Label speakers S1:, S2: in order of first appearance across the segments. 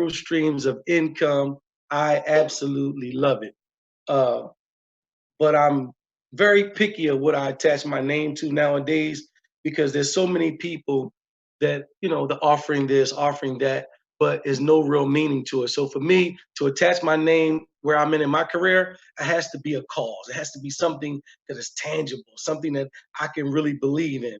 S1: several streams of income. I absolutely love it. Uh, but I'm very picky of what I attach my name to nowadays because there's so many people that, they're offering this, offering that, but there's no real meaning to it. So for me to attach my name where I'm in my career, it has to be a cause. It has to be something that is tangible, something that I can really believe in.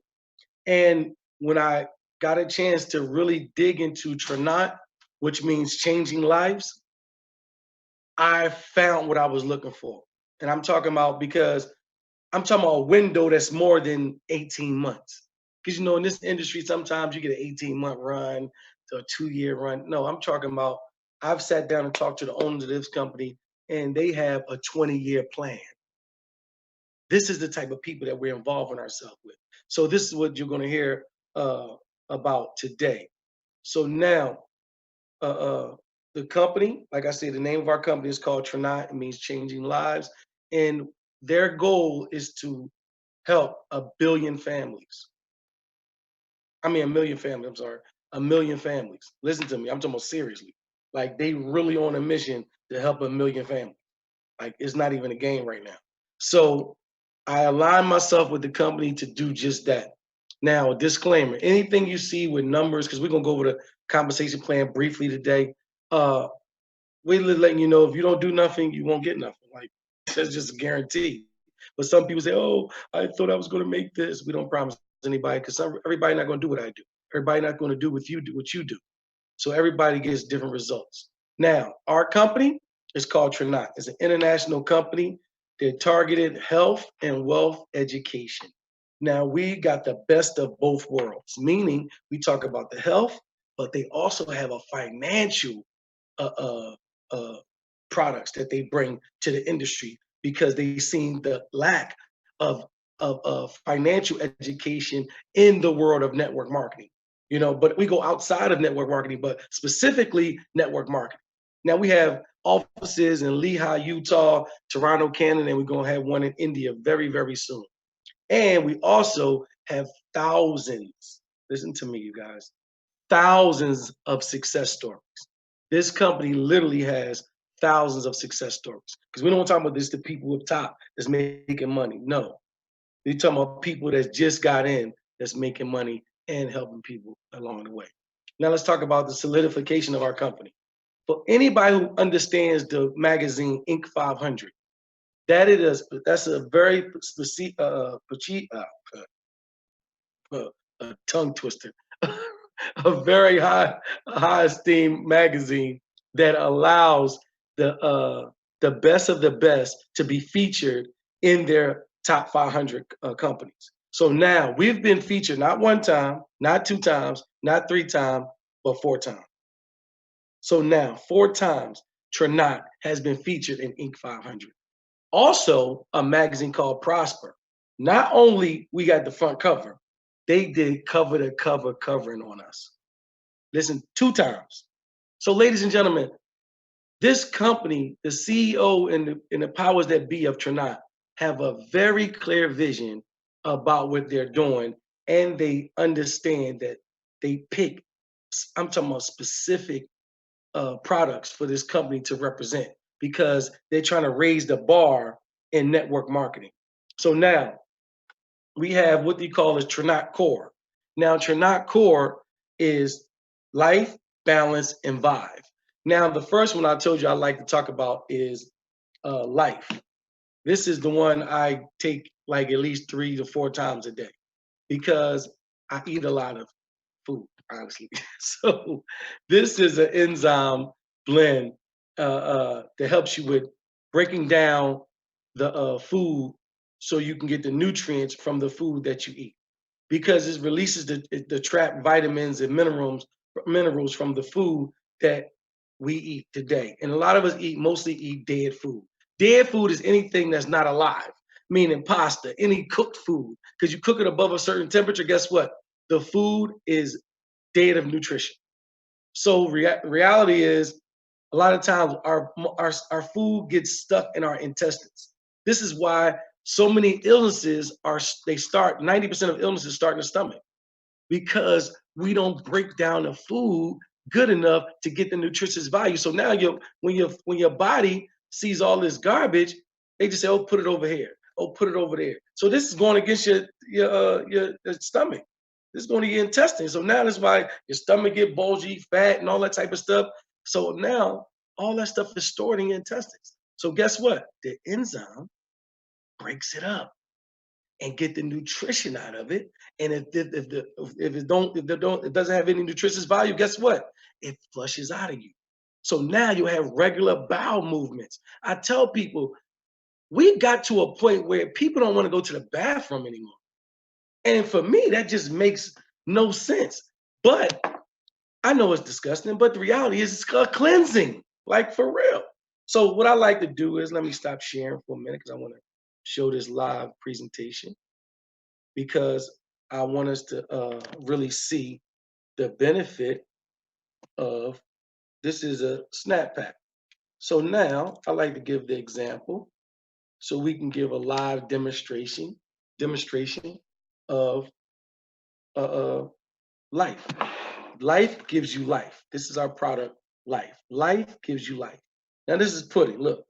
S1: And when I got a chance to really dig into Tranont, which means changing lives, I found what I was looking for. And I'm talking about because I'm talking about a window that's more than 18 months. Because in this industry, sometimes you get an 18-month run to a 2-year run. No, I'm talking about I've sat down and talked to the owners of this company, and they have a 20-year plan. This is the type of people that we're involving ourselves with. So this is what you're going to hear about today. So now, uh, uh, the company, like I said, the name of our company is called Tranont. It means changing lives, and their goal is to help a billion families. I mean, a million families. I'm sorry, a million families. Listen to me. I'm talking about seriously. Like they really on a mission to help a million families. Like it's not even a game right now. So I align myself with the company to do just that. Now, a disclaimer: anything you see with numbers, because we're gonna go over the compensation plan briefly today. Uh, we're letting you know if you don't do nothing, you won't get nothing. Like that's just a guarantee. But some people say, "Oh, I thought I was going to make this." We don't promise anybody because everybody not going to do what I do. Everybody not going to do what you do. So everybody gets different results. Now, our company is called Tranont. It's an international company that targeted health and wealth education. Now, we got the best of both worlds, meaning we talk about the health, but they also have a financial uh, uh, uh, products that they bring to the industry because they've seen the lack of, of financial education in the world of network marketing. But we go outside of network marketing, but specifically network marketing. Now we have offices in Lehigh, Utah, Toronto, Canada, and we're going to have one in India very, very soon. And we also have thousands, listen to me, you guys, thousands of success stories. This company literally has thousands of success stories because we don't talk about this to people up top that's making money. No, we're talking about people that just got in that's making money and helping people along the way. Now let's talk about the solidification of our company. For anybody who understands the magazine Inc. 500, that's a very specific, tongue twister, a very high esteemed magazine that allows the best of the best to be featured in their top 500 companies. So now we've been featured not one time, not two times, not three times, but four times. So now 4 times Tranont has been featured in Inc. 500. Also, a magazine called Prosper. Not only we got the front cover, they did cover to cover covering on us. Listen, 2 times. So, ladies and gentlemen, this company, the CEO and the powers that be of Tranont, have a very clear vision about what they're doing, and they understand that they pick. I'm talking about specific products for this company to represent because they're trying to raise the bar in network marketing. So now we have what they call as Tranont Core. Now, Tranont Core is life, balance, and vibe. Now, the first one I told you I like to talk about is life. This is the one I take like at least 3 to 4 times a day because I eat a lot of food, honestly. So this is an enzyme blend that helps you with breaking down the food so you can get the nutrients from the food that you eat because it releases the trapped vitamins and minerals from the food that we eat today. And a lot of us mostly eat dead food. Dead food is anything that's not alive, meaning pasta, any cooked food. Because you cook it above a certain temperature, guess what? The food is dead of nutrition. So reality is a lot of times our food gets stuck in our intestines. This is why so many illnesses they start 90% of illnesses start in the stomach because we don't break down the food good enough to get the nutritious value. So now when your body sees all this garbage, they just say, "Oh, put it over here. Oh, put it over there." So this is going against your stomach. This is going to your intestines. So now that's why your stomach get bulgy, fat, and all that type of stuff. So now all that stuff is stored in your intestines. So guess what? The enzyme breaks it up and get the nutrition out of it. And if it doesn't have any nutritious value, guess what? It flushes out of you. So now you have regular bowel movements. I tell people we got to a point where people don't want to go to the bathroom anymore. And for me, that just makes no sense. But I know it's disgusting, but the reality is it's a cleansing, like for real. So what I like to do is let me stop sharing for a minute because I want to show this live presentation because I want us to really see the benefit of this is a snap pack. So now I like to give the example so we can give a live demonstration of life. Life gives you life. This is our product, life. Life gives you life. Now this is pudding. Look,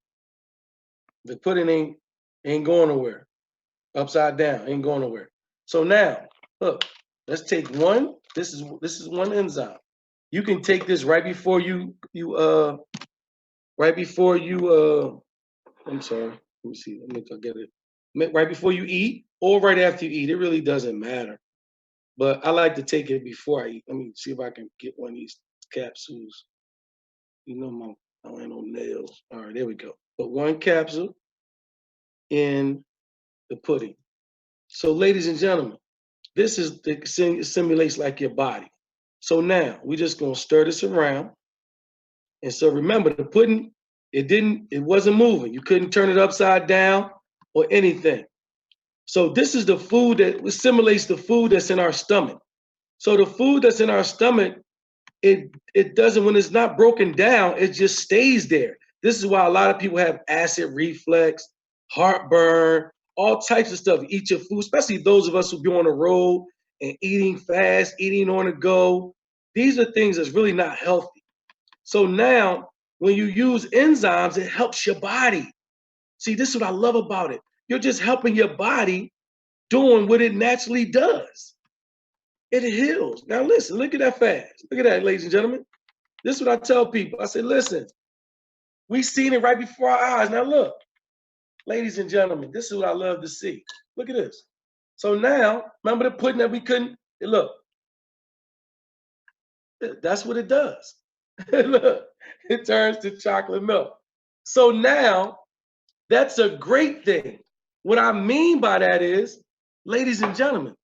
S1: the pudding ain't going nowhere. Upside down, ain't going nowhere. So now, look, let's take one. This is one enzyme. You can take this right before right before you I'm sorry. Let me see. Let me get it. Right before you eat or right after you eat. It really doesn't matter. But I like to take it before I eat. Let me see if I can get one of these capsules. You know I don't have no nails. All right, there we go. Put one capsule in the pudding. So, ladies and gentlemen, this is the simulates like your body. So now we're just gonna stir this around. And so remember the pudding, it wasn't moving. You couldn't turn it upside down or anything. So this is the food that simulates the food that's in our stomach. So the food that's in our stomach, it doesn't, when it's not broken down, it just stays there. This is why a lot of people have acid reflux, heartburn, all types of stuff. Eat your food, especially those of us who be on the road and eating fast, eating on the go. These are things that's really not healthy. So now, when you use enzymes, it helps your body. See, this is what I love about it. You're just helping your body doing what it naturally does. It heals. Now listen, look at that fast. Look at that, ladies and gentlemen. This is what I tell people. I say, listen, we seen it right before our eyes. Now look, ladies and gentlemen, this is what I love to see. Look at this. So now, remember the pudding that we couldn't, look, that's what it does. Look, it turns to chocolate milk. So now, that's a great thing. What I mean by that is, ladies and gentlemen,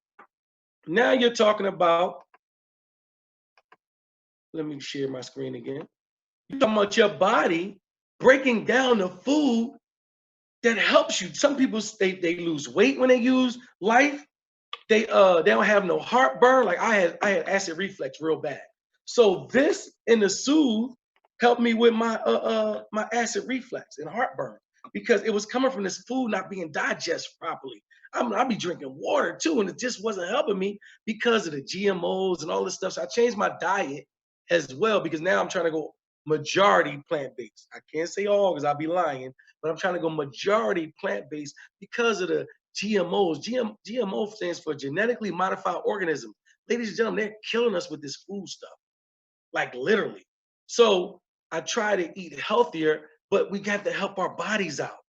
S1: now you're talking about, let me share my screen again. You're talking about your body breaking down the food that helps you. Some people they lose weight when they use life. They don't have no heartburn. Like I had acid reflux real bad. So this in the soothe helped me with my acid reflux and heartburn because it was coming from this food not being digested properly. I'll be drinking water too, and it just wasn't helping me because of the GMOs and all this stuff. So I changed my diet as well because now I'm trying to go majority plant-based. I can't say all because I'll be lying, but I'm trying to go majority plant-based because of the GMOs. GMO stands for genetically modified organism. Ladies and gentlemen, they're killing us with this food stuff, like literally. So I try to eat healthier, but we got to help our bodies out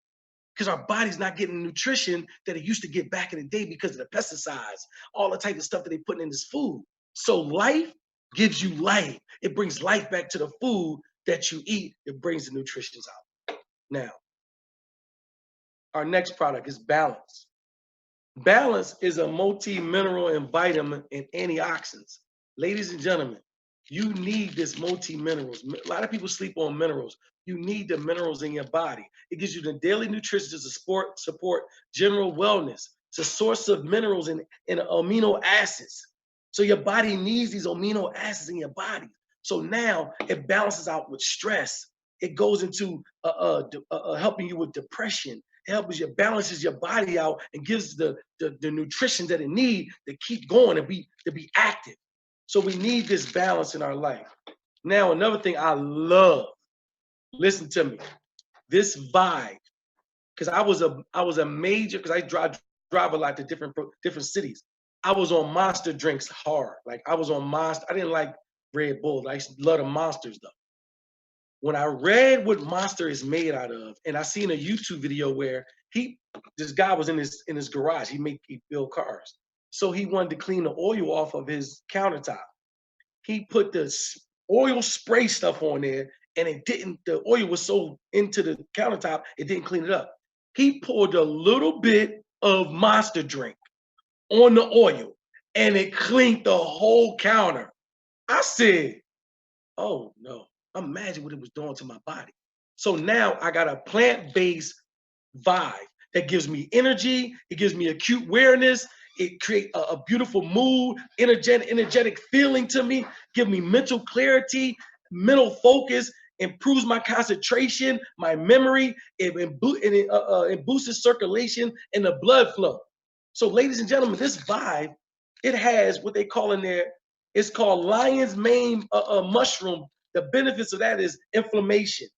S1: because our body's not getting nutrition that it used to get back in the day because of the pesticides, all the type of stuff that they put in this food. So life gives you life. It brings life back to the food that you eat. It brings the nutrition out. Now, our next product is balance. Balance is a multi-mineral and vitamin and antioxidants. Ladies and gentlemen, you need this multi-minerals. A lot of people sleep on minerals. You need the minerals in your body. It gives you the daily nutrition to support general wellness. It's a source of minerals and amino acids. So your body needs these amino acids in your body. So now it balances out with stress. It goes into helping you with depression. It helps you, balances your body out and gives the nutrition that it needs to keep going and to be active. So we need this balance in our life. Now, another thing I love, listen to me, this vibe, because I was a major, because I drive a lot to different cities. I was on Monster drinks hard. Like I was on Monster. I didn't like Red Bull. I used to love the Monsters though. When I read what Monster is made out of, and I seen a YouTube video where this guy was in his garage. He built cars. So he wanted to clean the oil off of his countertop. He put the oil spray stuff on there, and the oil was so into the countertop, it didn't clean it up. He poured a little bit of Monster drink on the oil, and it cleaned the whole counter. I said, oh no, imagine what it was doing to my body. So now I got a plant-based vibe that gives me energy, it gives me acute awareness, it creates a beautiful mood, energetic feeling to me, give me mental clarity, mental focus, improves my concentration, my memory, it boosts circulation and the blood flow. So, ladies and gentlemen, this vibe, it has what they call in there, it's called lion's mane mushroom. The benefits of that is inflammation,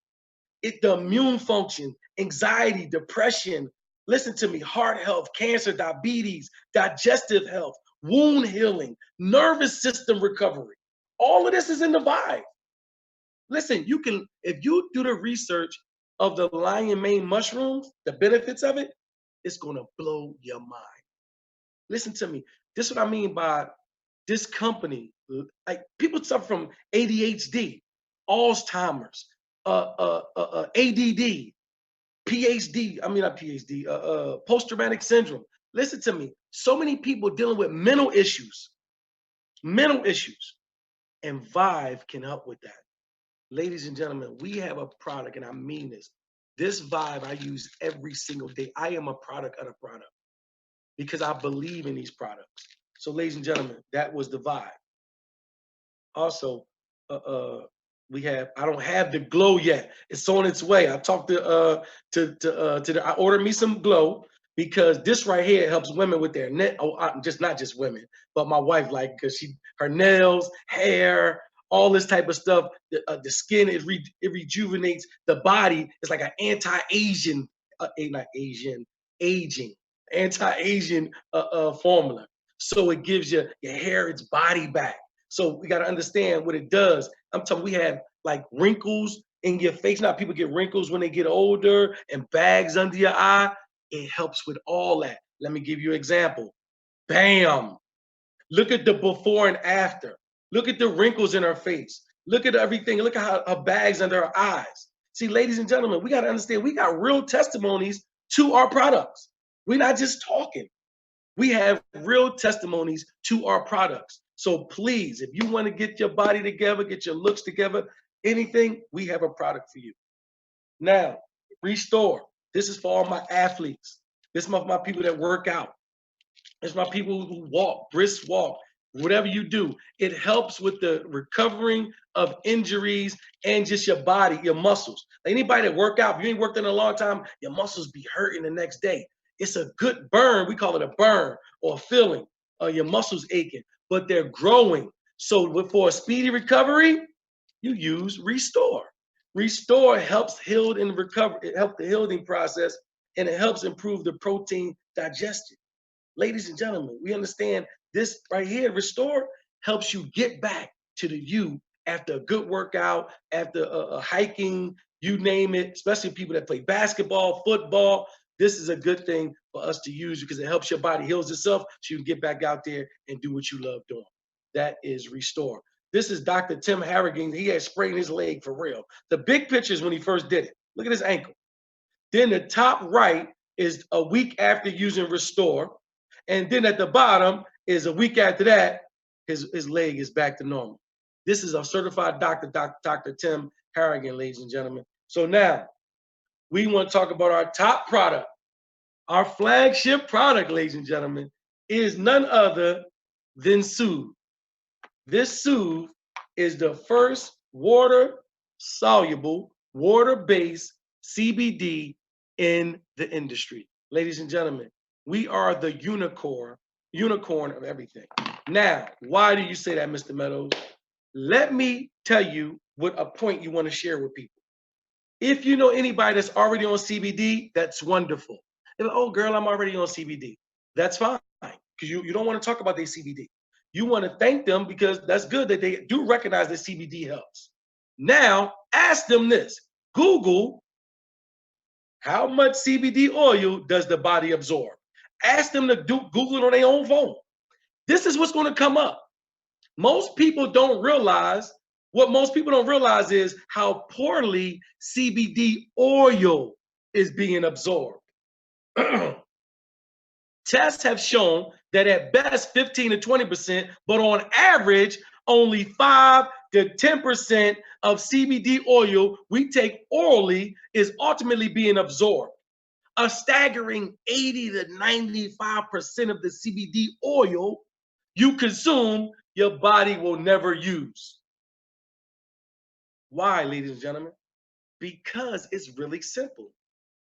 S1: the immune function, anxiety, depression. Listen to me, heart health, cancer, diabetes, digestive health, wound healing, nervous system recovery. All of this is in the vibe. Listen, if you do the research of the lion mane mushrooms, the benefits of it, it's gonna blow your mind. Listen to me. This is what I mean by this company. Like people suffer from ADHD, Alzheimer's, ADD, PhD. I mean not PhD. Post-traumatic syndrome. Listen to me. So many people dealing with mental issues, and Vive can help with that. Ladies and gentlemen, we have a product, and I mean this. This Vive I use every single day. I am a product of a product because I believe in these products. So, ladies and gentlemen, that was the Vive. Also, uh, uh, I don't have the glow yet. It's on its way. I talked I ordered me some glow because this right here helps women with their net. Oh, just not just women, but my wife, like, because her nails, hair, all this type of stuff. The skin it rejuvenates the body. It's like an anti-Asian, not Asian, aging, anti-Asian formula. So it gives your hair its body back. So we got to understand what it does. I'm talking, we have like wrinkles in your face. Now people get wrinkles when they get older and bags under your eye. It helps with all that. Let me give you an example. Bam. Look at the before and after. Look at the wrinkles in her face. Look at everything. Look at her bags under her eyes. See, ladies and gentlemen, we got to understand we got real testimonies to our products. We're not just talking. We have real testimonies to our products. So please, if you want to get your body together, get your looks together, anything, we have a product for you. Now, Restore. This is for all my athletes. This is my people that work out. It's my people who walk, brisk walk, whatever you do. It helps with the recovering of injuries and just your body, your muscles. Anybody that work out, if you ain't worked in a long time, your muscles be hurting the next day. It's a good burn. We call it a burn or a feeling. Your muscles aching, but they're growing. So for a speedy recovery, you use Restore. Restore helps heal and recover. It helps the healing process, and it helps improve the protein digestion. Ladies and gentlemen, we understand this right here, Restore, helps you get back to the you after a good workout, after hiking, you name it, especially people that play basketball, football. This is a good thing for us to use because it helps your body heals itself so you can get back out there and do what you love doing. That is Restore. This is Dr. Tim Harrigan. He had sprained his leg for real. The big picture is when he first did it. Look at his ankle. Then the top right is a week after using Restore. And then at the bottom is a week after that, his leg is back to normal. This is a certified doctor, Dr. Tim Harrigan, ladies and gentlemen. So now we want to talk about our top product. Our flagship product, ladies and gentlemen, is none other than Soothe. This Soothe is the first water-soluble, water-based CBD in the industry. Ladies and gentlemen, we are the unicorn of everything. Now, why do you say that, Mr. Meadows? Let me tell you what a point you want to share with people. If you know anybody that's already on CBD, that's wonderful. They're like, oh, girl, I'm already on CBD. That's fine because you don't want to talk about their CBD. You want to thank them because that's good that they do recognize that CBD helps. Now, ask them this. Google, how much CBD oil does the body absorb? Ask them to Google it on their own phone. This is what's going to come up. Most people don't realize what most people don't realize is how poorly CBD oil is being absorbed. Tests have shown that at best 15 to 20%, but on average, only 5 to 10% of CBD oil we take orally is ultimately being absorbed. A staggering 80 to 95% of the CBD oil you consume, your body will never use. Why, ladies and gentlemen? Because it's really simple.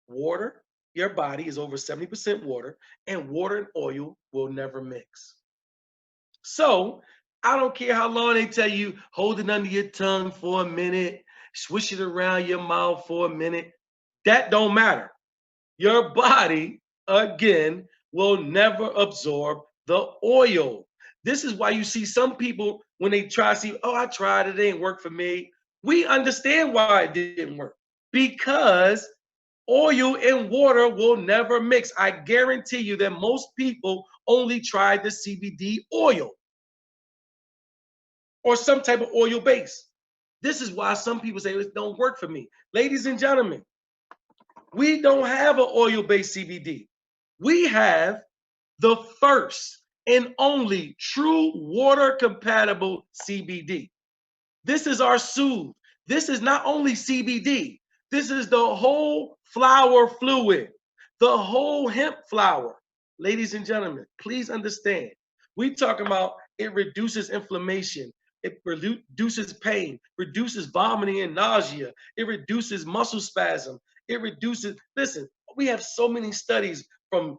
S1: Water, your body is over 70% water, and water and oil will never mix. So I don't care how long they tell you, hold it under your tongue for a minute, swish it around your mouth for a minute. That don't matter. Your body, again, will never absorb the oil. This is why you see some people when they try to see, oh, I tried it, it didn't work for me. We understand why it didn't work because oil and water will never mix. I guarantee you that most people only tried the CBD oil or some type of oil base. This is why some people say it don't work for me. Ladies and gentlemen, we don't have an oil-based CBD. We have the first and only true water-compatible CBD. This is our soothe. This is not only CBD. This is the whole flower fluid, the whole hemp flower. Ladies and gentlemen, please understand. We talking about it reduces inflammation. It reduces pain, reduces vomiting and nausea. It reduces muscle spasm. It reduces, listen, we have so many studies from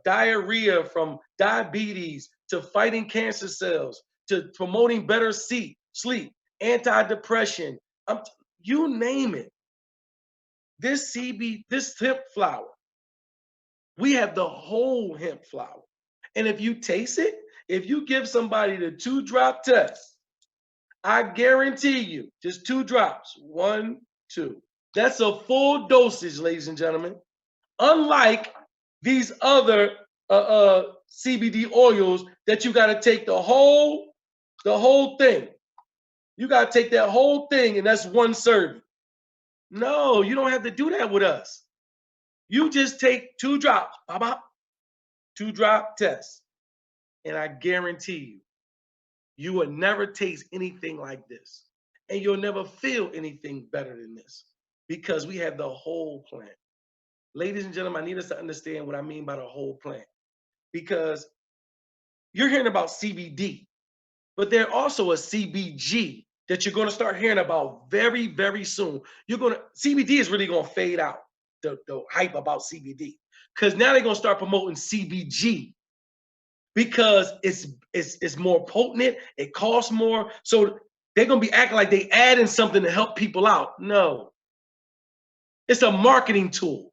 S1: diarrhea, from diabetes, to fighting cancer cells, to promoting better sleep, anti-depression, you name it. This hemp flower, we have the whole hemp flower. And if you taste it, if you give somebody the 2-drop test, I guarantee you, just 2 drops, 1, 2. That's a full dosage, ladies and gentlemen. Unlike these other CBD oils that you got to take the whole thing. You got to take that whole thing, and that's 1 serving. No, you don't have to do that with us. You just take 2 drops, 2-drop test, and I guarantee you, you will never taste anything like this, and you'll never feel anything better than this because we have the whole plant. Ladies and gentlemen, I need us to understand what I mean by the whole plant, because you're hearing about CBD, but there's also a CBG that you're going to start hearing about very, very soon. CBD is really going to fade out, the hype about CBD, because now they're going to start promoting CBG because it's more potent, it costs more. So they're going to be acting like they adding something to help people out. No, it's a marketing tool.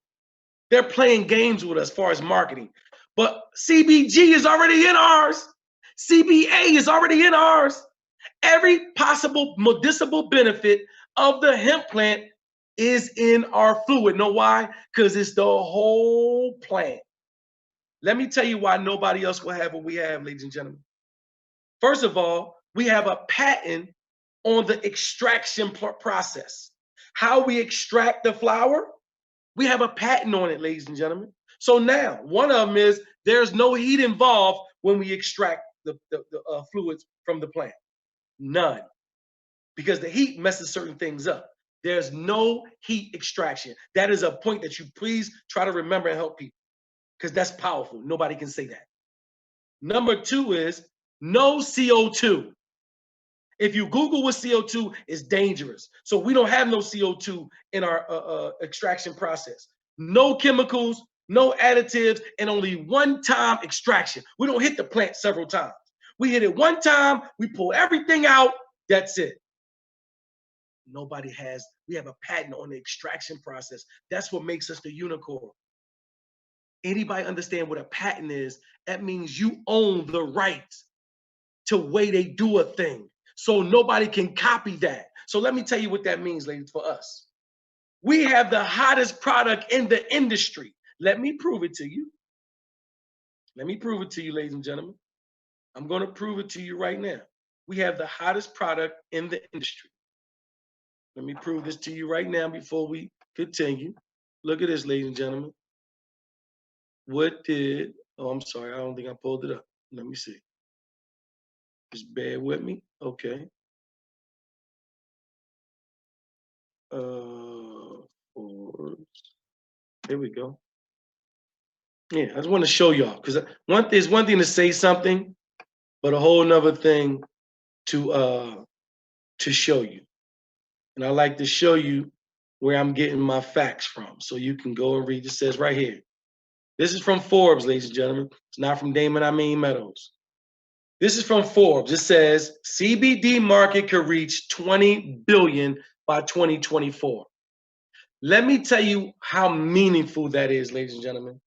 S1: They're playing games with us as far as marketing. But CBG is already in ours. CBA is already in ours. Every possible medicinal benefit of the hemp plant is in our fluid. Know why? Because it's the whole plant. Let me tell you why nobody else will have what we have, ladies and gentlemen. First of all, we have a patent on the extraction process. How we extract the flower, we have a patent on it, ladies and gentlemen. So now, one of them is there's no heat involved when we extract the fluids from the plant. None. Because the heat messes certain things up. There's no heat extraction. That is a point that you please try to remember and help people, because that's powerful. Nobody can say that. Number 2 is no CO2. If you Google what CO2 is dangerous. So we don't have no CO2 in our extraction process. No chemicals, no additives, and only 1-time extraction. We don't hit the plant several times. We hit it 1 time, we pull everything out, That's it. Nobody has, we have a patent on the extraction process. That's what makes us the unicorn. Anybody understand what a patent is? That means you own the rights to way they do a thing. So nobody can copy that. So let me tell you what that means, ladies, for us. We have the hottest product in the industry. Let me prove it to you. Let me prove it to you, ladies and gentlemen. I'm going to prove it to you right now. We have the hottest product in the industry. Let me prove this to you right now before we continue. Look at this, ladies and gentlemen. What did, oh, I'm sorry, I don't think I pulled it up. Let me see. Just bear with me. Okay. Forbes. Here we go. Yeah, I just want to show y'all because there's one thing to say something, but a whole nother thing to show you. And I like to show you where I'm getting my facts from, so you can go and read. It says right here. This is from Forbes, ladies and gentlemen. It's not from Damon Meadows. This is from Forbes. It says CBD market could reach 20 billion by 2024. Let me tell you how meaningful that is, ladies and gentlemen.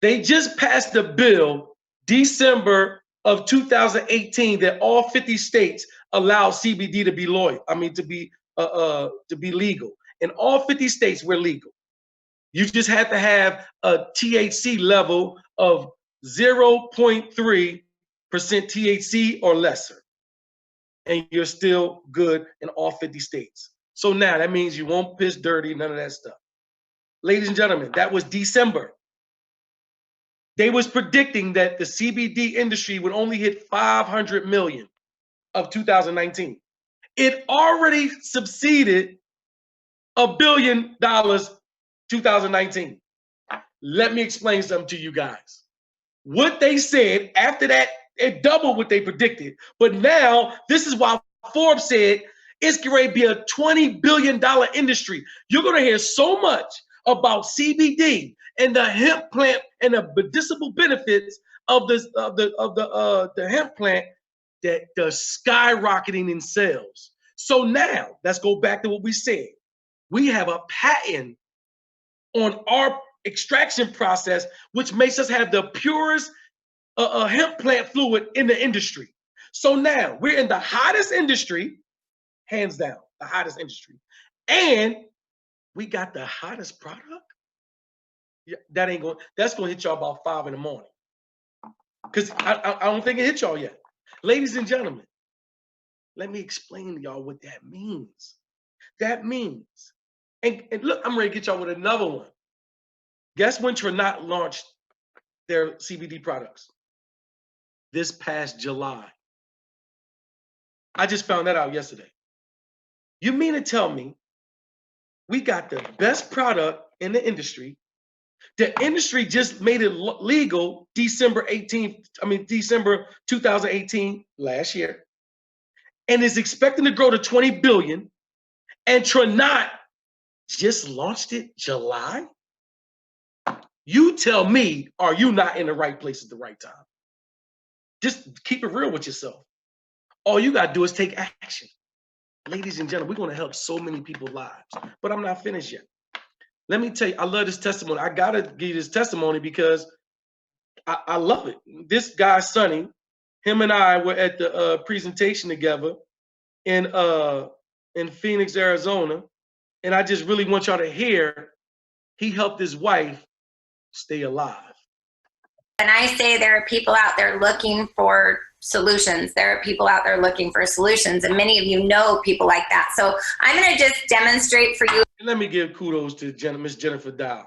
S1: They just passed a bill December of 2018 that all 50 states allow CBD to be to be legal. In all 50 states, we're legal. You just have to have a THC level of 0.3% THC or lesser, and you're still good in all 50 states. So now that means you won't piss dirty, none of that stuff. Ladies and gentlemen, that was December. They was predicting that the CBD industry would only hit 500 million of 2019. It already succeeded $1 billion 2019. Let me explain something to you guys. What they said after that, it doubled what they predicted. But now, this is why Forbes said it's going to be a $20 billion industry. You're going to hear so much about CBD and the hemp plant and the medicinal benefits of the hemp plant that they're skyrocketing in sales. So now, let's go back to what we said. We have a patent on our extraction process, which makes us have the purest hemp plant fluid in the industry. So now we're in the hottest industry, hands down, the hottest industry. And we got the hottest product. Yeah, that's going to hit y'all about 5 in the morning. Because I don't think it hit y'all yet. Ladies and gentlemen, let me explain to y'all what that means. That means, and look, I'm ready to get y'all with another one. Guess when Tranont launched their CBD products? This past July. I just found that out yesterday. You mean to tell me we got the best product in the industry? The industry just made it legal December 2018, last year, and is expecting to grow to 20 billion. And Tranont just launched it July? You tell me, are you not in the right place at the right time? Just keep it real with yourself. All you got to do is take action. Ladies and gentlemen, we're going to help so many people's lives. But I'm not finished yet. Let me tell you, I love this testimony. I got to give you this testimony because I love it. This guy, Sonny, him and I were at the presentation together in Phoenix, Arizona. And I just really want y'all to hear he helped his wife stay alive.
S2: And I say there are people out there looking for solutions. There are people out there looking for solutions, and many of you know people like that. So I'm going to just demonstrate for you.
S1: Let me give kudos to Miss Jennifer Dow.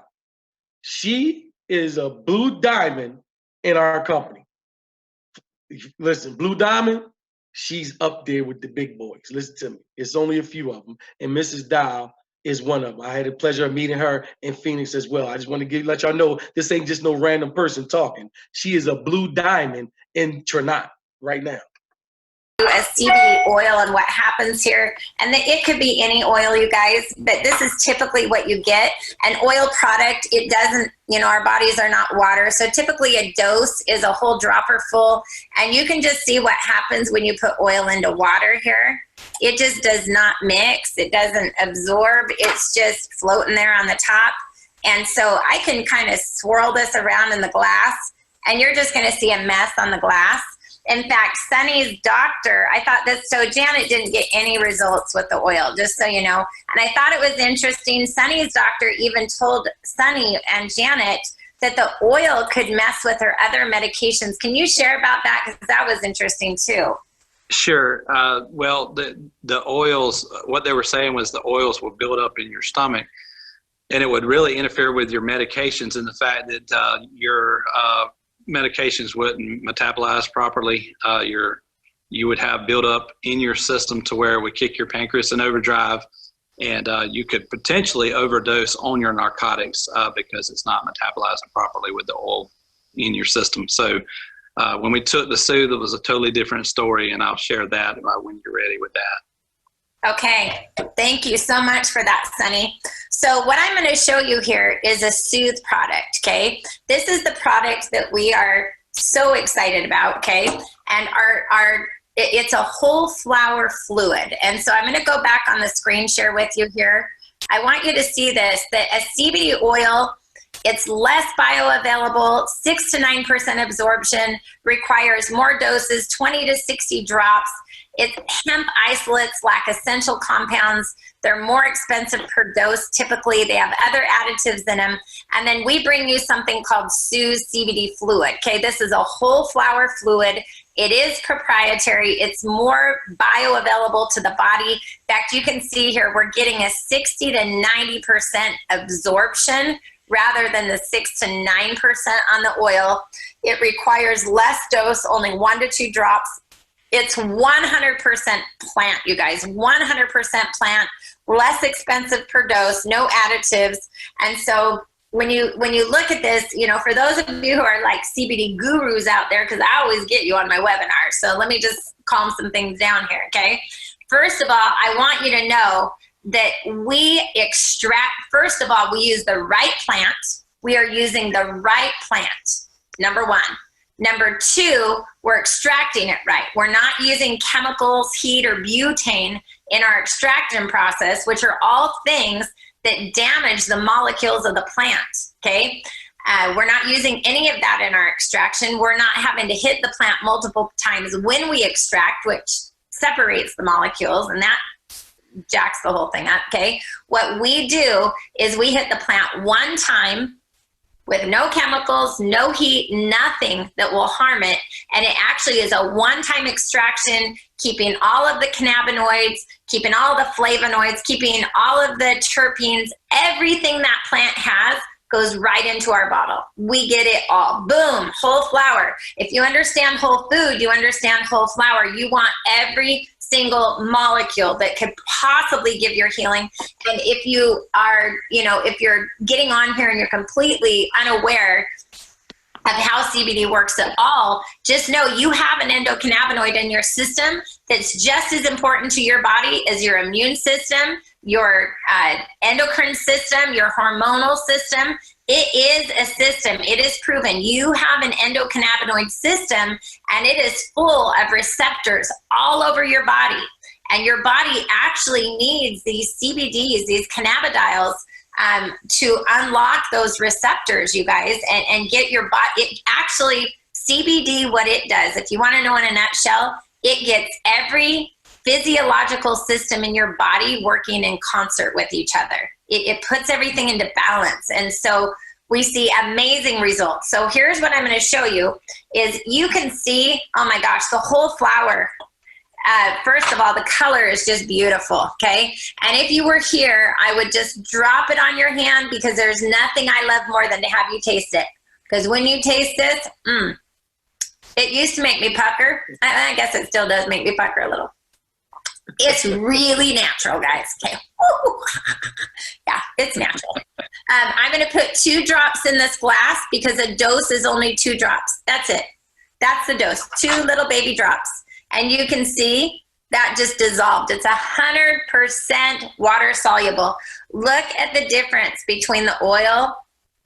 S1: She is a blue diamond in our company. Listen, blue diamond, she's up there with the big boys. Listen to me. It's only a few of them, and Mrs. Dow is one of them. I had the pleasure of meeting her in Phoenix as well. I just want to let y'all know this ain't just no random person talking. She is a blue diamond in Tranont right now.
S2: a CBD oil and what happens here. And it could be any oil, you guys, but this is typically what you get. An oil product, it doesn't, our bodies are not water. So typically a dose is a whole dropper full. And you can just see what happens when you put oil into water here. It just does not mix. It doesn't absorb. It's just floating there on the top. And so I can kind of swirl this around in the glass, and you're just going to see a mess on the glass. In fact, Sunny's doctor, I thought this, so Janet didn't get any results with the oil, just so you know. And I thought it was interesting. Sunny's doctor even told Sunny and Janet that the oil could mess with her other medications. Can you share about that? Because that was interesting too.
S3: Sure. Well, the oils, what they were saying was the oils will build up in your stomach, and it would really interfere with your medications, and the fact that your medications wouldn't metabolize properly. You would have build up in your system to where it would kick your pancreas in overdrive, and you could potentially overdose on your narcotics because it's not metabolizing properly with the oil in your system. So when we took the Soothe, it was a totally different story, and I'll share that when you're ready with that.
S2: Okay, thank you so much for that, Sunny. So what I'm going to show you here is a Soothe product, okay? This is the product that we are so excited about, okay? And it's a whole flower fluid. And so I'm going to go back on the screen share with you here. I want you to see this, that a CBD oil, it's less bioavailable, 6 to 9% absorption, requires more doses, 20 to 60 drops. It's hemp isolates, lack essential compounds. They're more expensive per dose. Typically, they have other additives in them. And then we bring you something called Soothe CBD fluid. Okay, this is a whole flower fluid. It is proprietary. It's more bioavailable to the body. In fact, you can see here, we're getting a 60 to 90% absorption rather than the 6 to 9% on the oil. It requires less dose, only 1 to 2 drops. It's 100% plant, you guys, 100% plant, less expensive per dose, no additives. And so when you look at this, for those of you who are like CBD gurus out there, because I always get you on my webinar, so let me just calm some things down here, okay? First of all, I want you to know that we extract, first of all, we use the right plant. We are using the right plant, number one. Number two, we're extracting it right. We're not using chemicals, heat, or butane in our extraction process, which are all things that damage the molecules of the plant, okay? We're not using any of that in our extraction. We're not having to hit the plant multiple times when we extract, which separates the molecules, and that jacks the whole thing up, okay? What we do is we hit the plant one time with no chemicals, no heat, nothing that will harm it. And it actually is a one-time extraction, keeping all of the cannabinoids, keeping all the flavonoids, keeping all of the terpenes, everything that plant has goes right into our bottle. We get it all. Boom, whole flower. If you understand whole food, you understand whole flower. You want every single molecule that could possibly give your healing. And if you are, if you're getting on here and you're completely unaware of how CBD works at all, just know you have an endocannabinoid in your system that's just as important to your body as your immune system, your endocrine system, your hormonal system. It is a system. It is proven. You have an endocannabinoid system, and it is full of receptors all over your body. And your body actually needs these CBDs, these cannabidiols, to unlock those receptors, you guys, and get your body. It actually, CBD, what it does, if you want to know in a nutshell, it gets every physiological system in your body working in concert with each other. It puts everything into balance. And so we see amazing results. So here's what I'm going to show you is you can see, oh my gosh, the whole flower. First of all, the color is just beautiful, okay? And if you were here, I would just drop it on your hand because there's nothing I love more than to have you taste it. Because when you taste this, it used to make me pucker. I guess it still does make me pucker a little. It's really natural, guys. Okay. Yeah, it's natural. I'm going to put 2 drops in this glass because a dose is only 2 drops. That's it. That's the dose. 2 little baby drops. And you can see that just dissolved. It's 100% water soluble. Look at the difference between the oil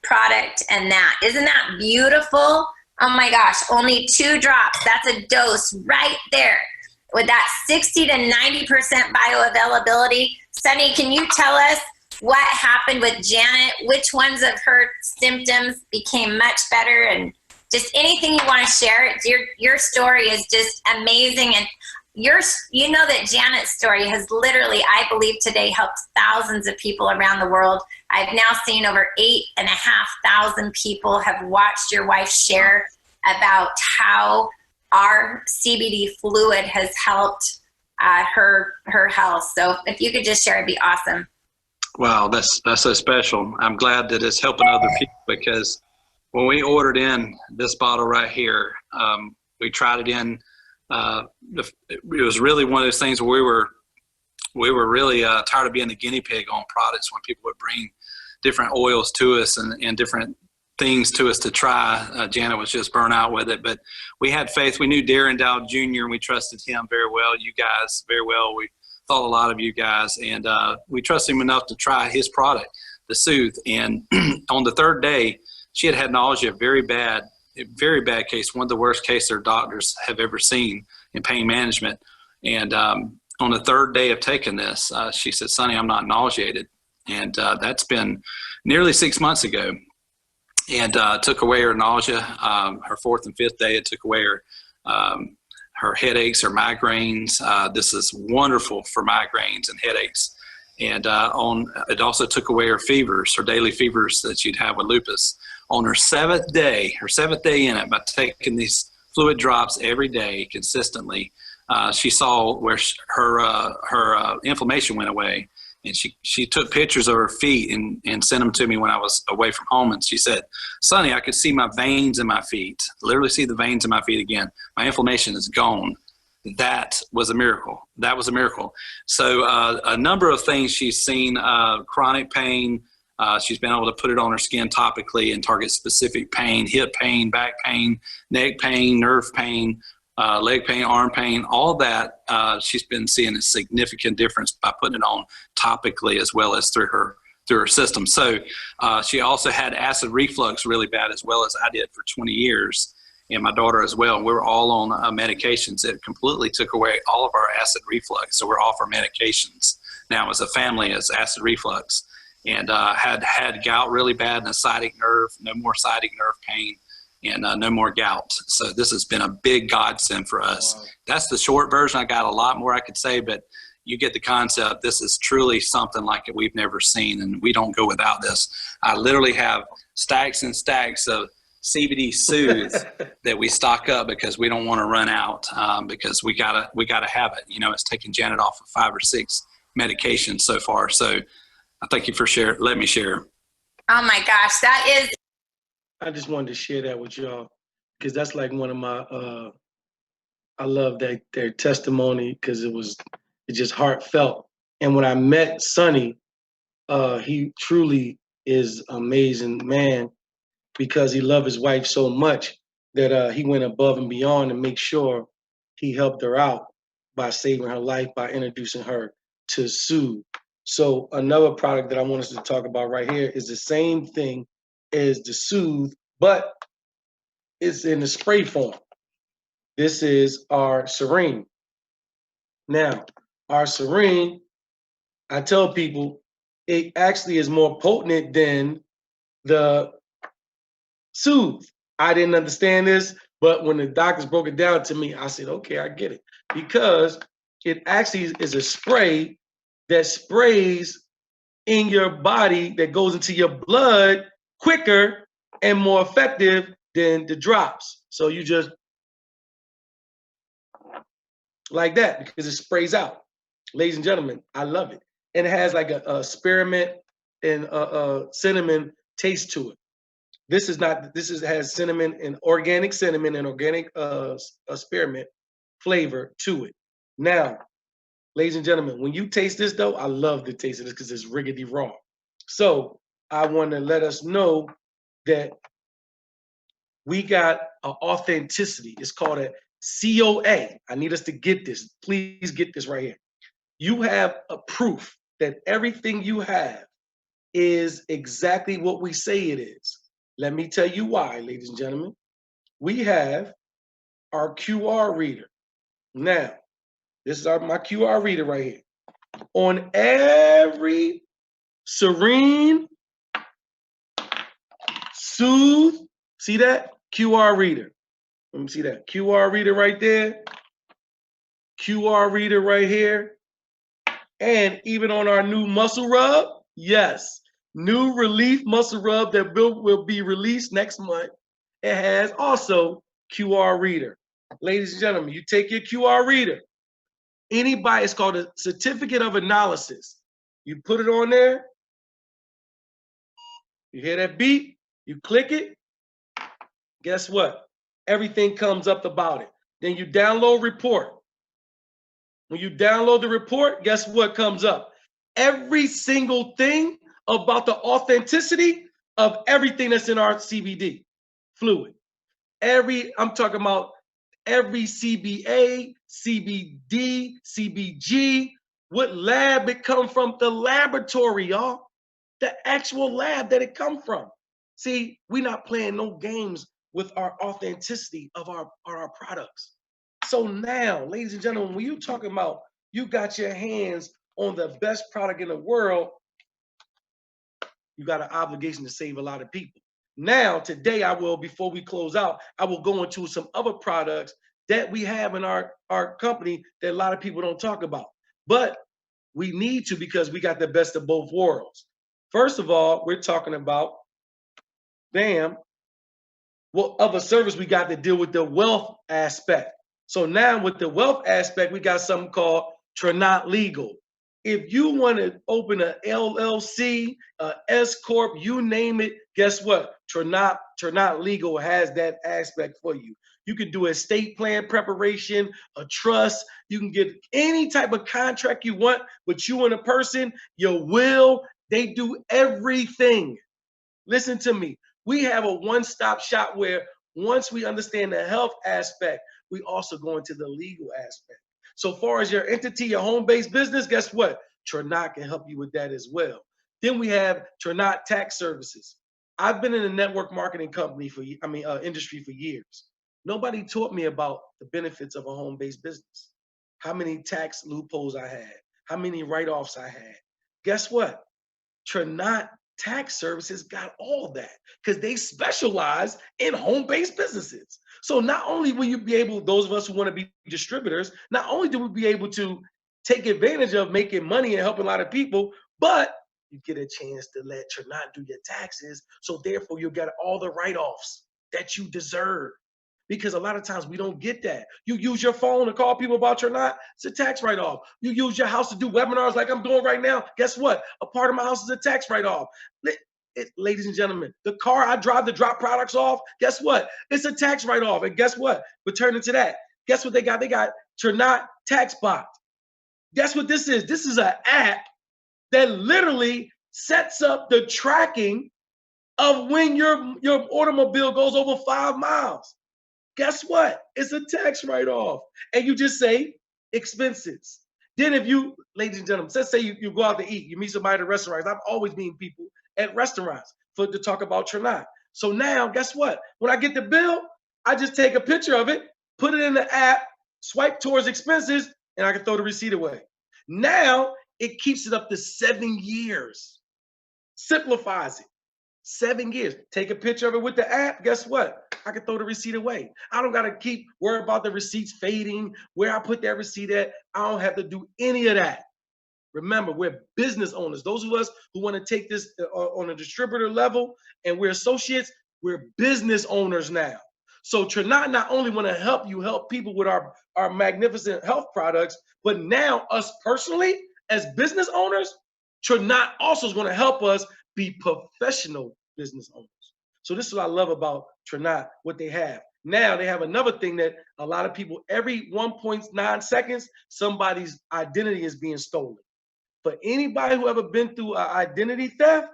S2: product and that. Isn't that beautiful? Oh my gosh, only 2 drops. That's a dose right there with that 60 to 90% bioavailability. Sunny, can you tell us what happened with Janet? Which ones of her symptoms became much better? And just anything you want to share. Your story is just amazing. And you know that Janet's story has literally, I believe today, helped thousands of people around the world. I've now seen over 8,500 people have watched your wife share about how our CBD fluid has helped her health. So if you could just share, it'd be awesome.
S3: Wow, that's so special. I'm glad that it's helping other people, because when we ordered in this bottle right here, we tried it in. It was really one of those things where we were really tired of being the guinea pig on products when people would bring different oils to us and different things to us to try. Janet was just burnt out with it, but we had faith. We knew Darren Dow Jr. and we trusted him very well. You guys very well. We thought a lot of you guys, and we trusted him enough to try his product, the Soothe. And on the 3rd day, she had nausea, very bad case, one of the worst cases their doctors have ever seen in pain management. And on the 3rd day of taking this, she said, "Sonny, I'm not nauseated." And that's been nearly 6 months ago. And took away her nausea. Her 4th and 5th day, it took away her headaches, her migraines. This is wonderful for migraines and headaches. And it also took away her fevers, her daily fevers that she'd have with lupus. On her 7th day in it, by taking these fluid drops every day consistently, she saw where her inflammation went away. And she took pictures of her feet and sent them to me when I was away from home. And she said, "Sonny, I could see my veins in my feet, literally see the veins in my feet again. My inflammation is gone." That was a miracle. That was a miracle. So a number of things she's seen, chronic pain. She's been able to put it on her skin topically and target specific pain, hip pain, back pain, neck pain, nerve pain, leg pain, arm pain, all that. She's been seeing a significant difference by putting it on topically as well as through her system. So she also had acid reflux really bad, as well as I did for 20 years, and my daughter as well. We were all on medications that completely took away all of our acid reflux. So we're off our medications now as a family as acid reflux, and had gout really bad and a sciatic nerve, no more sciatic nerve pain, and no more gout. So this has been a big godsend for us. Wow. That's the short version. I got a lot more I could say, but you get the concept. This is truly something like it we've never seen, and we don't go without this. I literally have stacks and stacks of CBD Soothe that we stock up because we don't want to run out, because we gotta have it. You know, it's taken Janet off of 5 or 6 medications so far. So I thank you for letting me share.
S2: Oh my gosh, that is.
S1: I just wanted to share that with y'all because that's like one of my. I love their testimony because it's just heartfelt. And when I met Sonny, he truly is an amazing man because he loved his wife so much that he went above and beyond to make sure he helped her out by saving her life, by introducing her to Soothe. So another product that I want us to talk about right here is the same thing as the Soothe, but it's in the spray form. This is our Serene. Now, our Serene, I tell people, it actually is more potent than the Soothe. I didn't understand this, but when the doctors broke it down to me, I said, okay, I get it. Because it actually is a spray that sprays in your body that goes into your blood quicker and more effective than the drops. So you just like that because it sprays out. Ladies and gentlemen, I love it. And it has like a spearmint and a cinnamon taste to it. This has cinnamon and organic spearmint flavor to it. Now, ladies and gentlemen, when you taste this though, I love the taste of this because it's riggedy raw. So I want to let us know that we got an authenticity. It's called a COA. I need us to get this. Please get this right here. You have a proof that everything you have is exactly what we say it is. Let me tell you why, ladies and gentlemen. We have our QR reader. Now, this is my QR reader right here. On every Serene, Soothe, see that? QR reader. Let me see that. QR reader right there. QR reader right here. And even on our new muscle rub, yes, new relief muscle rub that will be released next month. It has also QR reader. Ladies and gentlemen, you take your QR reader. Anybody, it's called a certificate of analysis. You put it on there. You hear that beep? You click it. Guess what? Everything comes up about it. Then you download report. When you download the report, guess what comes up? Every single thing about the authenticity of everything that's in our CBD fluid. I'm talking about every CBA, CBD, CBG, what lab it come from, the laboratory, y'all. The actual lab that it come from. See, we're not playing no games with our authenticity of our products. So now, ladies and gentlemen, when you're talking about you got your hands on the best product in the world, you got an obligation to save a lot of people. Now, today I will, before we close out, I will go into some other products that we have in our company that a lot of people don't talk about. But we need to because we got the best of both worlds. First of all, we're talking about, bam, what other service we got to deal with the wealth aspect. So now with the wealth aspect, we got something called Tranont Legal. If you want to open an LLC, a S Corp, you name it, guess what? Tranont Legal has that aspect for you. You can do estate plan preparation, a trust. You can get any type of contract you want, but you and a person, your will, they do everything. Listen to me. We have a one-stop shop where once we understand the health aspect, we also go into the legal aspect. So far as your entity, your home-based business, guess what? Tranont can help you with that as well. Then we have Tranont Tax Services. I've been in the network marketing company industry for years. Nobody taught me about the benefits of a home-based business. How many tax loopholes I had, how many write-offs I had. Guess what? Tranont Tax Services got all that because they specialize in home-based businesses. So not only will you be able, those of us who want to be distributors, not only do we be able to take advantage of making money and helping a lot of people, but you get a chance to let Tranont do your taxes. So therefore you'll get all the write-offs that you deserve. Because a lot of times we don't get that. You use your phone to call people about Tranont, it's a tax write-off. You use your house to do webinars like I'm doing right now. Guess what? A part of my house is a tax write-off. Ladies and gentlemen, the car I drive to drop products off, guess what? It's a tax write-off. And guess what? Returning to that, guess what they got? They got Tranont Tax Bot. Guess what this is? This is an app that literally sets up the tracking of when your automobile goes over 5 miles. Guess what? It's a tax write-off. And you just say expenses. Then if you, ladies and gentlemen, let's say you go out to eat, you meet somebody at a restaurant. I've always meeting people at restaurants to talk about Tranont. So now, guess what? When I get the bill, I just take a picture of it, put it in the app, swipe towards expenses, and I can throw the receipt away. Now, it keeps it up to 7 years. Simplifies it. 7 years. Take a picture of it with the app. Guess what? I can throw the receipt away. I don't got to keep worrying about the receipts fading, where I put that receipt at. I don't have to do any of that. Remember, we're business owners. Those of us who want to take this on a distributor level and we're associates, we're business owners now. So Tranont not only want to help you help people with our magnificent health products, but now us personally as business owners, Tranont also is going to help us be professional business owners. So this is what I love about Tranont, what they have. Now they have another thing that a lot of people, every 1.9 seconds, somebody's identity is being stolen. For anybody who ever been through an identity theft,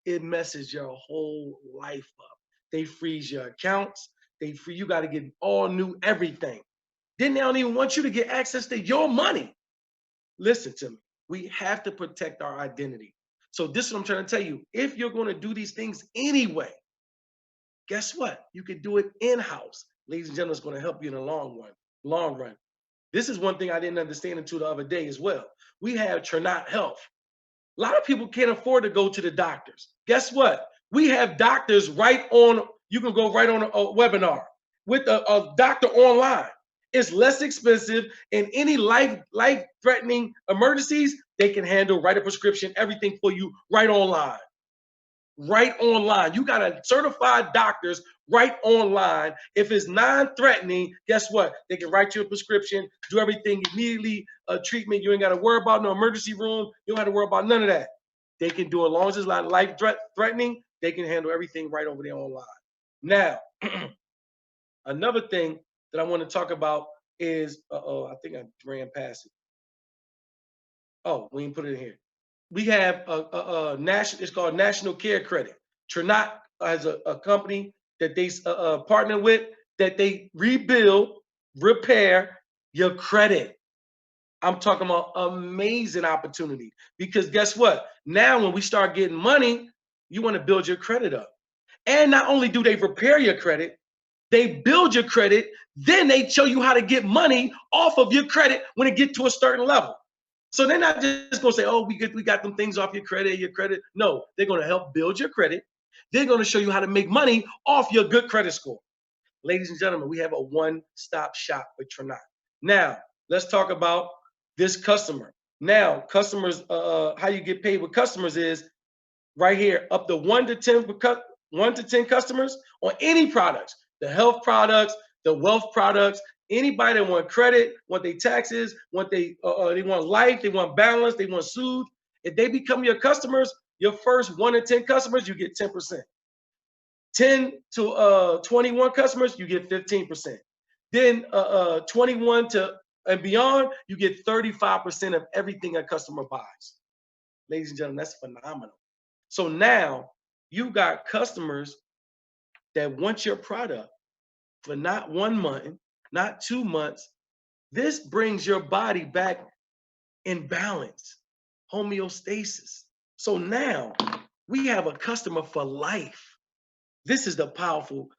S1: it messes your whole life up. They freeze your accounts. You got to get all new everything. Then they don't even want you to get access to your money. Listen to me. We have to protect our identity. So this is what I'm trying to tell you. If you're going to do these things anyway, guess what? You can do it in-house. Ladies and gentlemen, it's going to help you in the long run. Long run. This is one thing I didn't understand until the other day as well. We have Tranont Health. A lot of people can't afford to go to the doctors. Guess what? We have doctors right on, you can go right on a webinar with a doctor online. It's less expensive, and any life-threatening emergencies, they can handle, write a prescription, everything for you right online. Right online. You got a certified doctors right online. If it's non-threatening, guess what? They can write you a prescription, do everything immediately, treatment. You ain't got to worry about no emergency room. You don't have to worry about none of that. They can do it as long as it's not life-threatening. They can handle everything right over there online. Now, another thing that I want to talk about is, I think I ran past it. Oh, we didn't put it in here. We have a national, it's called National Care Credit. Tranont has a company that they partner with, that they rebuild, repair your credit. I'm talking about amazing opportunity, because guess what? Now, when we start getting money, you want to build your credit up. And not only do they repair your credit, they build your credit, then they show you how to get money off of your credit when it gets to a certain level. So they're not just going to say, oh, we got them things off your credit. No, they're going to help build your credit. They're going to show you how to make money off your good credit score. Ladies and gentlemen, we have a one-stop shop with Tranont. Now, let's talk about this customer. Now, customers, how you get paid with customers is right here, up to 1 to 10 customers on any products, the health products, the wealth products. Anybody that want credit, want their taxes, they want life, they want balance, they want soothe. If they become your customers, your first 1 to 10 customers, you get 10%. 10 to 21 customers, you get 15%. Then 21 to and beyond, you get 35% of everything a customer buys. Ladies and gentlemen, that's phenomenal. So now you got customers that want your product for not 1 month, not 2 months. This brings your body back in balance, homeostasis. So now we have a customer for life. This is the powerful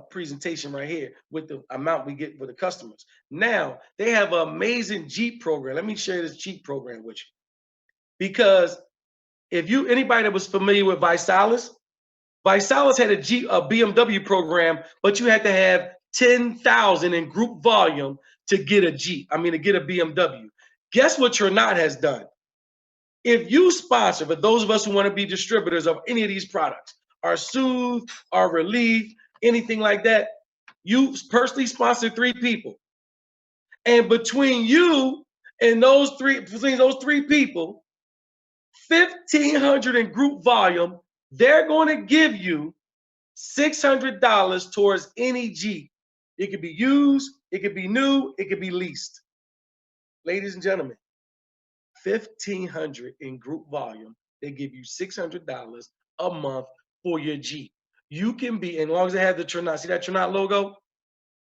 S1: presentation right here with the amount we get for the customers. Now they have an amazing Jeep program. Let me share this Jeep program with you, because if anybody that was familiar with Visalis had a BMW program, but you had to have 10,000 in group volume to get a Jeep. To get a BMW. Guess what Tranont has done? If you sponsor, for those of us who want to be distributors of any of these products, our Soothe, our Relief, anything like that, you personally sponsor 3 people. And between you and between those three people, 1,500 in group volume, they're going to give you $600 towards any Jeep. It could be used, it could be new, it could be leased. Ladies and gentlemen, 1,500 in group volume, they give you $600 a month for your Jeep. You can be, as long as it has the Tranont, see that Tranont logo?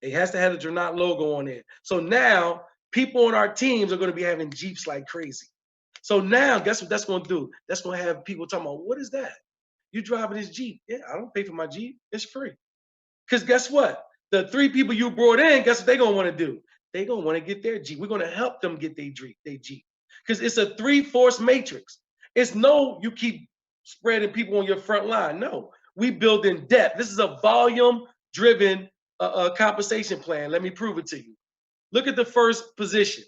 S1: It has to have the Tranont logo on it. So now people on our teams are going to be having Jeeps like crazy. So now, guess what that's going to do? That's going to have people talking about, what is that? You driving this Jeep? Yeah, I don't pay for my Jeep. It's free. Because guess what? The 3 people you brought in, guess what they're going to want to do? They're going to want to get their Jeep. We're going to help them get their Jeep. Because it's a 3-force matrix. It's no, you keep spreading people on your front line. No, we build in depth. This is a volume-driven compensation plan. Let me prove it to you. Look at the first position.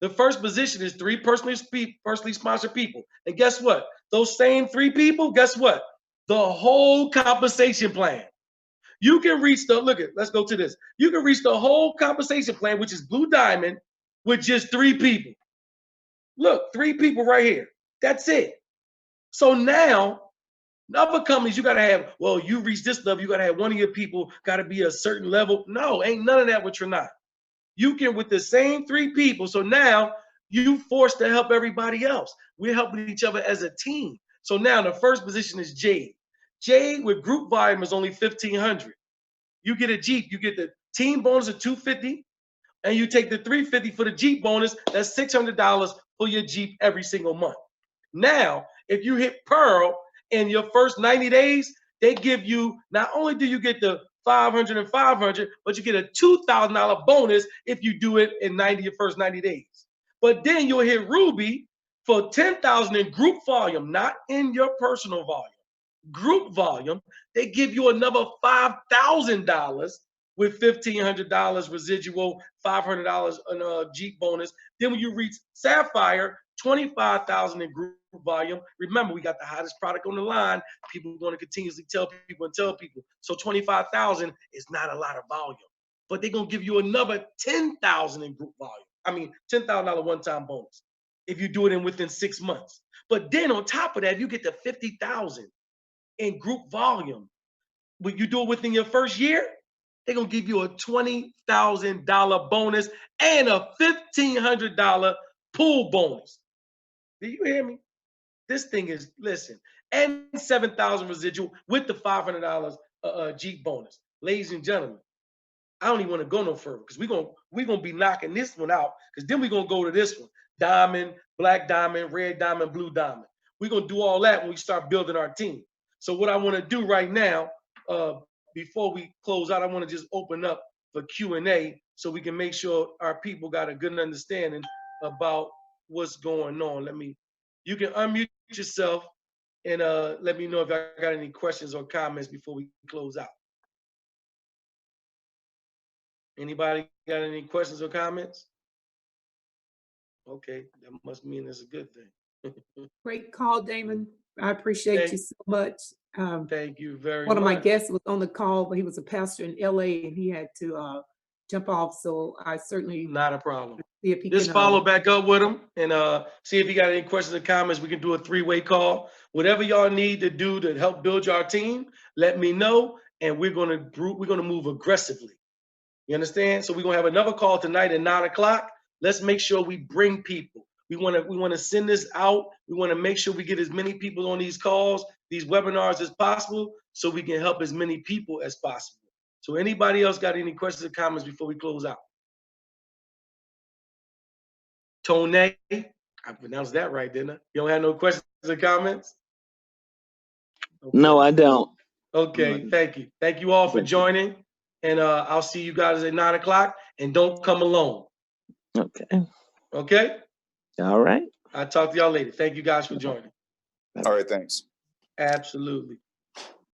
S1: The first position is 3 personally sponsored people. And guess what? Those same 3 people, guess what? The whole compensation plan. You can reach let's go to this. You can reach the whole compensation plan, which is Blue Diamond, with just 3 people. Look, 3 people right here. That's it. So now, other companies, you got to have, well, you reach this level, you got to have one of your people got to be a certain level. No, ain't none of that with Tranont. You can with the same 3 people. So now you forced to help everybody else. We're helping each other as a team. So now the first position is Jade. Jade with group volume is only 1,500. You get a Jeep, you get the team bonus of $250. and you take the $350 for the Jeep bonus, that's $600 for your Jeep every single month. Now, if you hit Pearl in your first 90 days, they give you, not only do you get the 500 and 500, but you get a $2,000 bonus if you do it in your first 90 days. But then you'll hit Ruby for 10,000 in group volume, not in your personal volume. Group volume, they give you another $5,000 with $1,500 residual, $500 on a Jeep bonus. Then when you reach Sapphire, 25,000 in group volume. Remember, we got the hottest product on the line. People are going to continuously tell people and tell people. So 25,000 is not a lot of volume, but they're going to give you another 10,000 in group volume. I mean, $10,000 one-time bonus if you do it within 6 months. But then on top of that, you get the 50,000 in group volume. When you do it within your first year, they're gonna give you a $20,000 bonus and a $1,500 pool bonus. Do you hear me? This thing is, listen, and 7,000 residual with the $500 Jeep bonus. Ladies and gentlemen, I don't even want to go no further because we're gonna be knocking this one out, because then we're gonna go to this one: diamond, black diamond, red diamond, blue diamond. We're gonna do all that when we start building our team. So what I want to do right now, before we close out, I want to just open up for Q&A so we can make sure our people got a good understanding about what's going on. You can unmute yourself and let me know if I got any questions or comments before we close out. Anybody got any questions or comments? Okay, that must mean it's a good thing.
S4: Great call, Damon. I appreciate you so much.
S1: Thank you very much.
S4: One of my guests was on the call, but he was a pastor in LA and he had to jump off. So I certainly
S1: not a problem.
S4: See if he
S1: just
S4: can,
S1: follow back up with him and see if he got any questions or comments. We can do a 3-way call. Whatever y'all need to do to help build your team, let me know, and we're gonna move aggressively. You understand? So we're gonna have another call tonight at 9 o'clock. Let's make sure we bring people. We wanna send this out. We wanna make sure we get as many people on these calls, these webinars as possible, so we can help as many people as possible. So anybody else got any questions or comments before we close out? Tone, I pronounced that right, didn't I? You don't have no questions or comments?
S5: Okay. No, I don't.
S1: Okay, thank you. Thank you all for joining. And I'll see you guys at 9 o'clock. And don't come alone.
S5: Okay.
S1: Okay?
S5: All right.
S1: I'll talk to y'all later. Thank you guys for joining.
S6: All right, thanks.
S1: Absolutely.